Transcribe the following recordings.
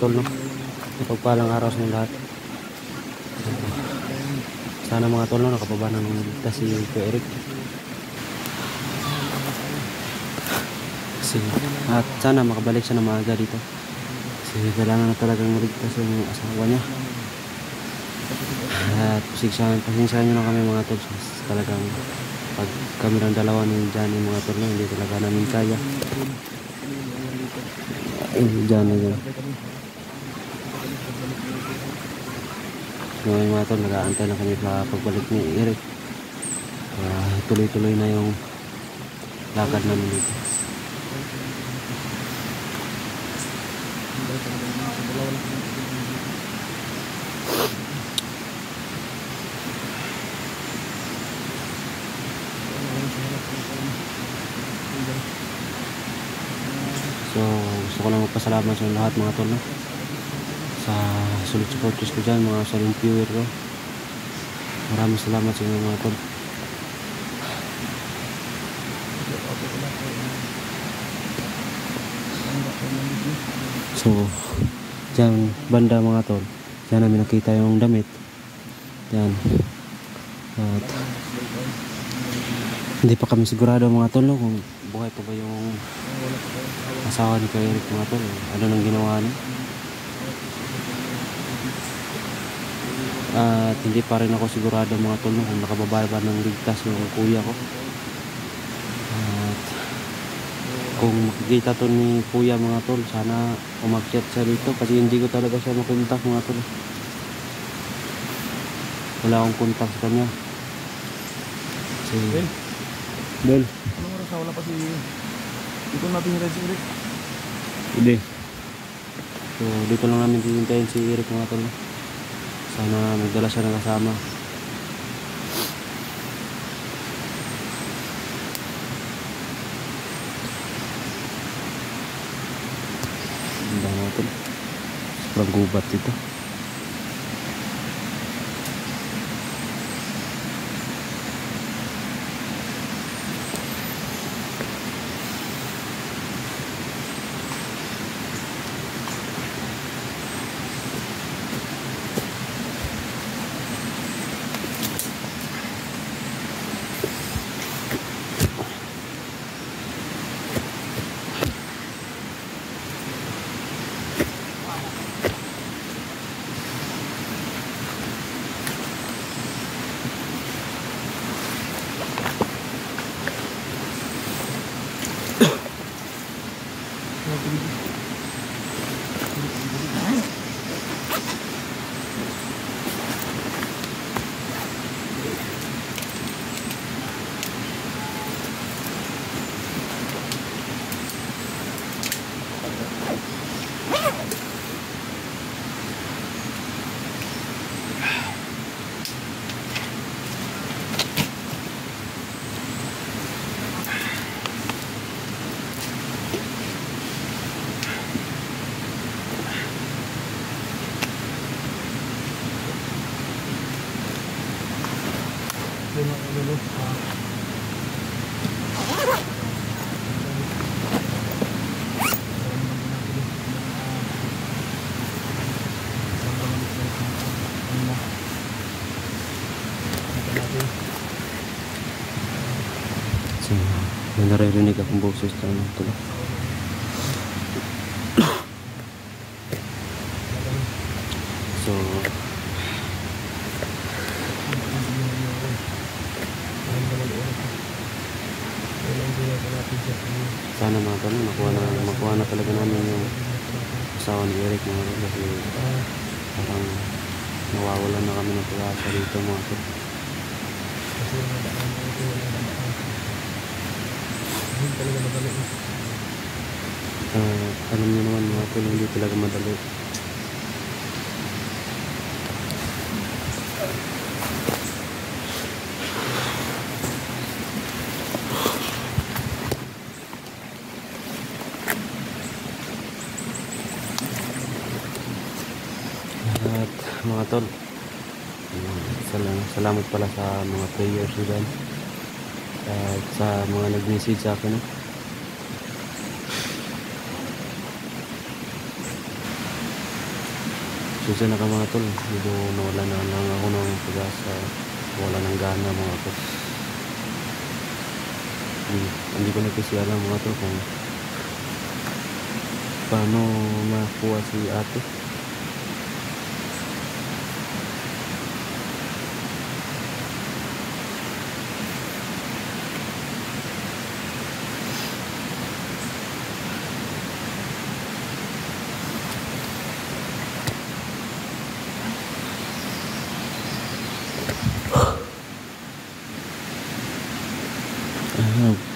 tol, no? Pagpalang araw sa inyo lahat. Sana mga tol, no, nakababa ng ligtas si Kuya Eric. At sana makabalik siya na maaga dito. Kasi kailangan na talagang maligtas yung asawa niya. At pasensyahan nyo na kami mga tol. Talagang pag kami lang dalawa ni Johnny mga tol, no, hindi talaga namin kaya. Johnny dyan. Ngayon mga tol, nag-aantay lang kami sa pagbalik ni Eric. Tuloy-tuloy na yung lakad namin dito. So gusto ko lang magpasalamat sa lahat mga tol, no? Sa solid supporters ko dyan, mga solid viewer ko. Maraming salamat sa inyo mga tol. So dyan banda mga tol, dyan namin nakita yung damit dyan. At hindi pa kami sigurado mga tol, no, kung buhay pa ba yung asawa ni Kuya Eric mga tol. Ano nang ginawa niya. At hindi pa rin ako sigurado mga tol, no, kung nakababa ba ng ligtas yung kuya ko. At kung makikita to ni kuya mga tol, sana umakyat siya dito kasi hindi ko talaga siya makontak mga tol. Wala akong kontak sa kanya. Si Bel, anong oras na wala pa si dito natin si Eric? hindi. So dito lang namin hihintayin si Eric mga tol. Sana magdala siya ng kasama. Ganda mga tol. Sobrang gubat dito. So may naririnig akong boses sa ano tulo. So sana mga tol, makuha na talaga namin yung asawa ni Eric mga tol, kasi parang nawawalan na kami ng pag-asa dito mga tol. Alam niyo naman mga tol, hindi talaga madali. At mga tol, salamat pala sa mga prayers dyan at sa mga nag-message sa akin. Susa na ka mga tol, medyo nawala na lang ako ng pag-asa, wala ng gana mga tol. Hindi ko na kasi alam mga tol kung paano makuha si ate.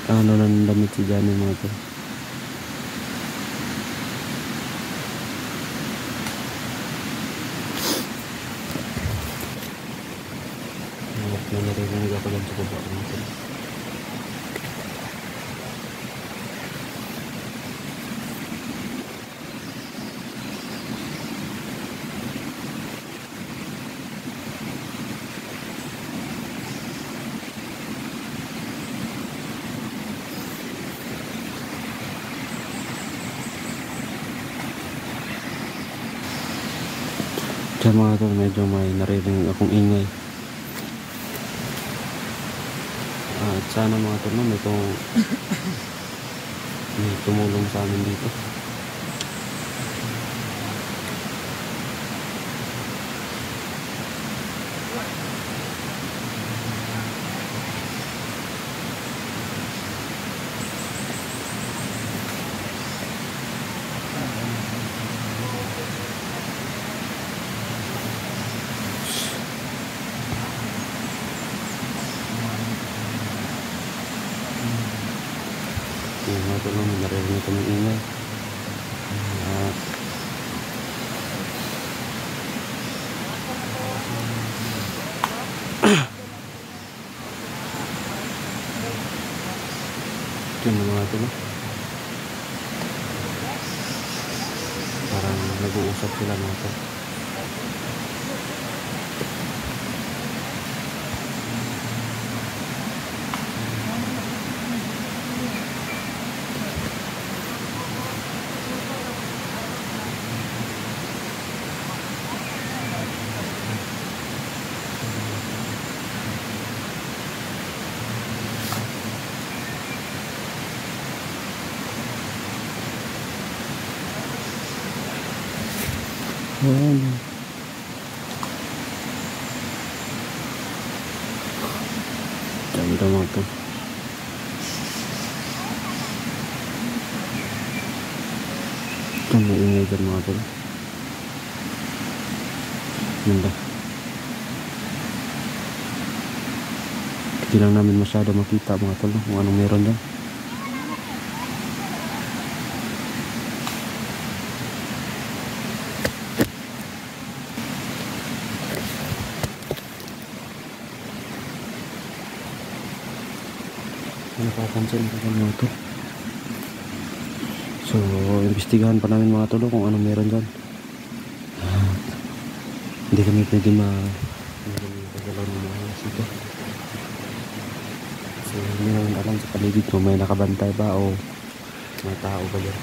Ano nang damit si Johnny mga tol. May naririnig ako dyan sa baba mga tol. Diyan mga tol, medyo may naririnig akong ingay. At sana mga tol, may tumulong sa amin dito. Yung mga tol, may naririnig kaming ingay. At yun mga tol, parang nag-uusap sila mga tol. Ayan. Ganda mga tol. Ito may ingay dyan mga tol. Ganda. Hindi lang namin masyado makita mga tol kung anong meron dyan. Napapansin ko mga tol. So, imbestigahan pa namin mga tol kung anong meron dyan. Hindi kami pwede magalaw ng mga sito. So, hindi namin alam sa paligid kung may nakabantay ba o may tao ba dyan.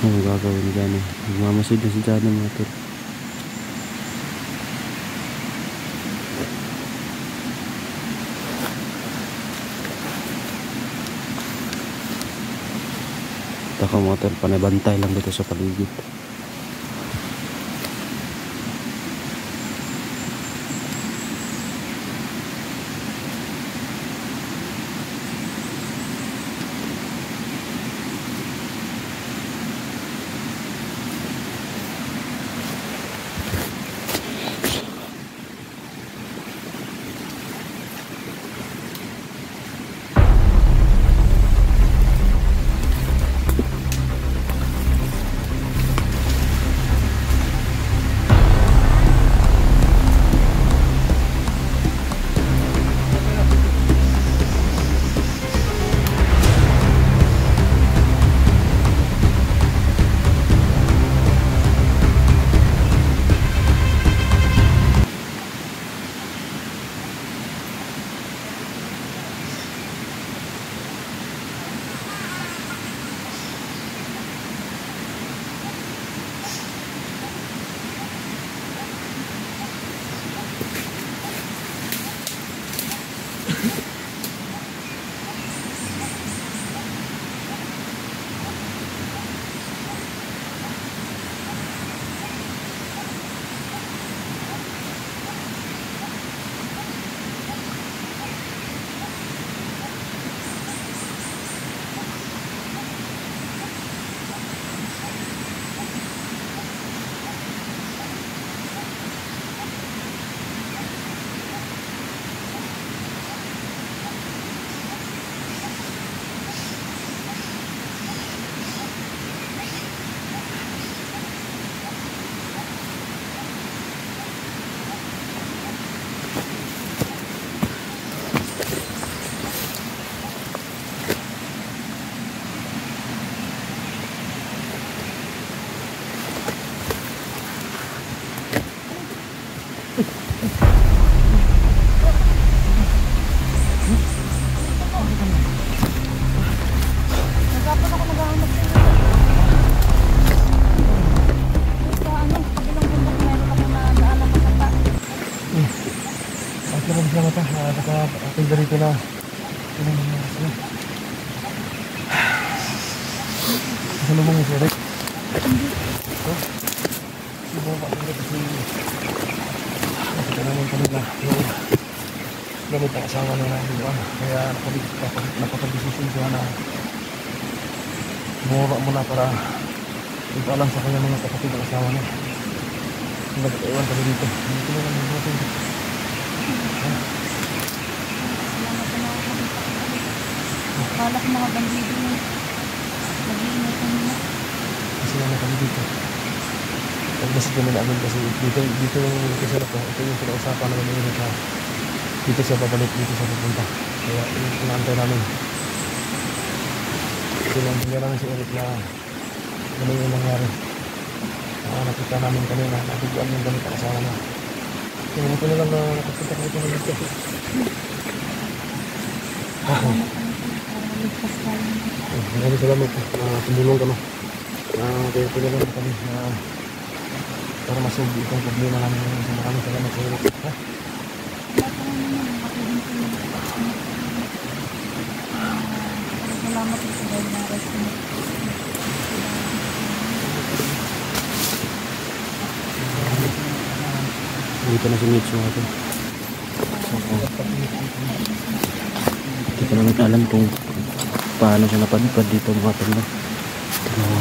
Ano gagawin dyan eh. Magmamasid na si Jana mga tol. Taka mga tol, panabantay lang dito sa paligid. Nagkapon ako naghahanap sa iyo. Sa ano, kabilang bundok meron ako na daanan na kata. At naman sila mata. Nakapagda rito na. Ano naman sila? Kasalubong yung si Eric. Si Boba sila kasi nakita naman kanila yung gamit ang asawa nila, di ba? Kaya napapag-desisyon siya na bumaba muna para ipaalam sa kanya mga kapatid ang asawa niya. Nag-iwan kami dito. Dito na lang yung natin. Salamat na ako makita ko kami. Akala ko mga bandido na. Nag-iingay kami na. Kasi naman kami dito. Pag-message kami namin kasi dito yung kasi na po. Ito yung pinausapan naman yung Eric na dito siya babalik, dito siya pupunta. Kaya yung inaantay namin. Sinampilya namin si Eric na ano yung nangyari. Nakita namin kanina, nabiguan yung gamit ang asawa niya. Kaya ito na lang na nakapunta ko ito na dito. Okay. Salamat kami po. Para ligtas tayo. Maraming salamat na tumulong ka no. Kaya ito na lang kami na para masolve itong problema namin ngayon. So, maraming salamat sa Eric. Ha? Lahat naman naman, makakilin ko yun. Salamat po sa dahil na rest mo. Dito na si Mitch natin. So, hindi ko naman alam kung paano siya napadpad dito mga tol. Pero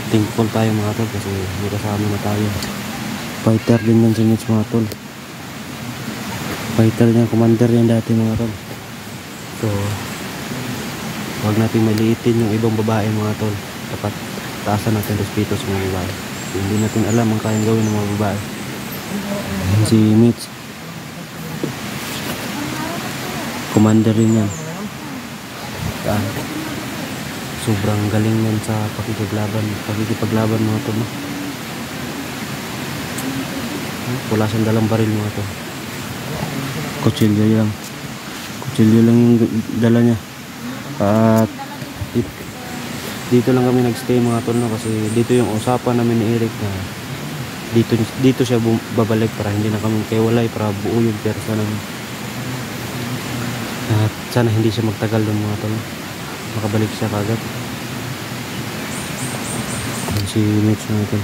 thankful tayo mga tol kasi may kasama na tayo. Fighter din yan si Mitch mga tol. Fighter niya, commander yan dati mga tol. So huwag natin maliitin yung ibang babae mga tol. Dapat taasan natin respeto sa mga babae. Hindi natin alam ang kayang gawin ng mga babae. Ayan si Mitch, commander rin yan. Sobrang galing yan sa pakikipaglaban mga tol, no? Wala siyang dalang baril mga tol. Kutsilyo lang yung dala niya. At dito lang kami nagstay mga tol, no? Kasi dito yung usapan namin ni Eric na dito siya babalik para hindi na kami kaiwalay, para buo yung pwersa namin. At sana hindi siya magtagal doon mga tol, makabalik siya kagad. Yan si Mitch mga tol.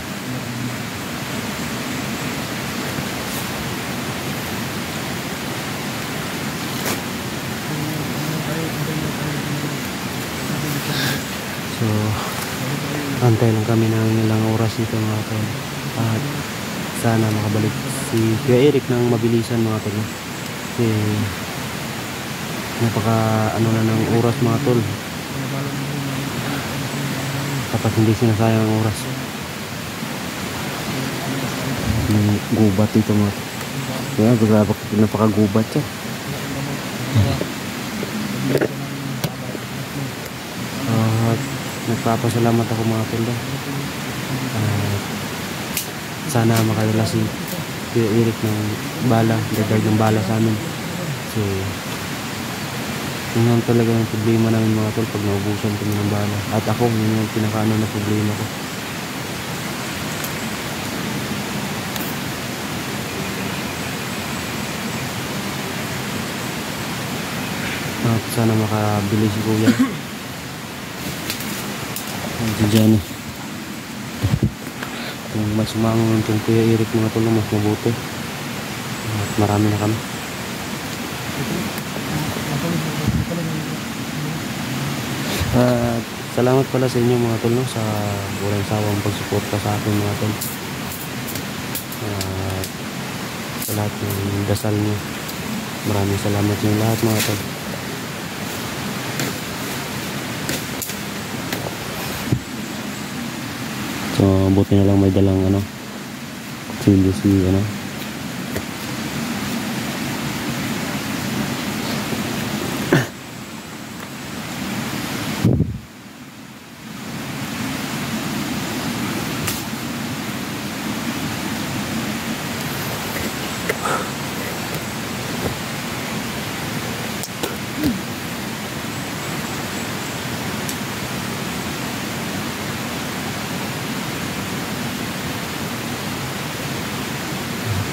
So antay lang kami ng ilang oras dito mga tol. At sana makabalik si Kuya Eric ng mabilisan mga tol. Kasi napaka ano na ng oras mga tol. Dapat hindi sinasayang ang oras. May gubat dito mga tol. Kaya napakagubat siya. At nagpapasalamat ako mga tol. Sana makadala si Kuya Eric ng bala, dagdag ng bala sa amin. So yun lang talaga yung problema namin mga tol pag naubusan kami ng bala. At ako, yun yung pinakaano na problema ko. At sana makabili si kuya. Si Johnny. Kung mas umangon itong Kuya Eric mga tol, mas mabuti. At marami na kami. At salamat pala sa inyo mga tol, no, sa walang sawang pagsuporta sa akin mga tol. At sa lahat ng dasal nyo, maraming salamat sa inyo lahat mga tol. So buti na lang may dalang ano, chili si ano.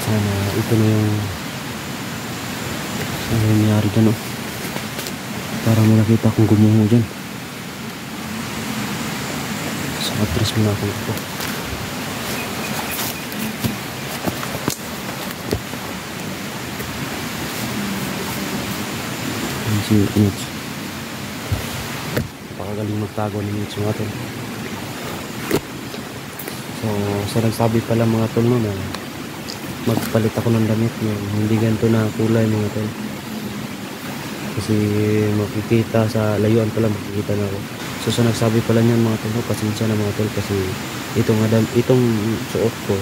Sana ito na yung nangyayari dyan, no? Para mo nakita kung gumuho dyan. So atras mo na ako ito. Si Mitch, napakagaling magtago ni Mitch mga tol. So sa nagsabi pala mga tol no, na magpalit ako ng damit na hindi ganito na kulay mga tol, kasi makikita sa layuan pala, makikita na ako. So sa nagsabi pala niyan mga tol, pasensya na mga tol, kasi itong suot ko,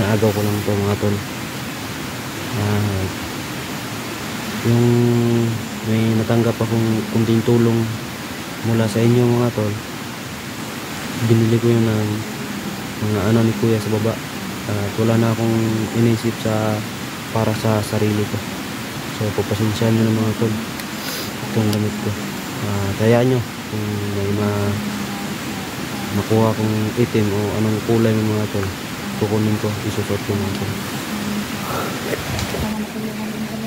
naagaw ko lang to mga tol. Yung may natanggap akong kunting tulong mula sa inyo mga tol, binili ko yun ng mga ano ni kuya sa baba. Wala na akong inisip para sa sarili ko. So pagpasensyahan nyo ng mga tol itong damit ko. Tayaan nyo kung may makuha kong itim o anong kulay ng mga tol, kukunin ko, isusot ko mga tol. Para matulungan din kami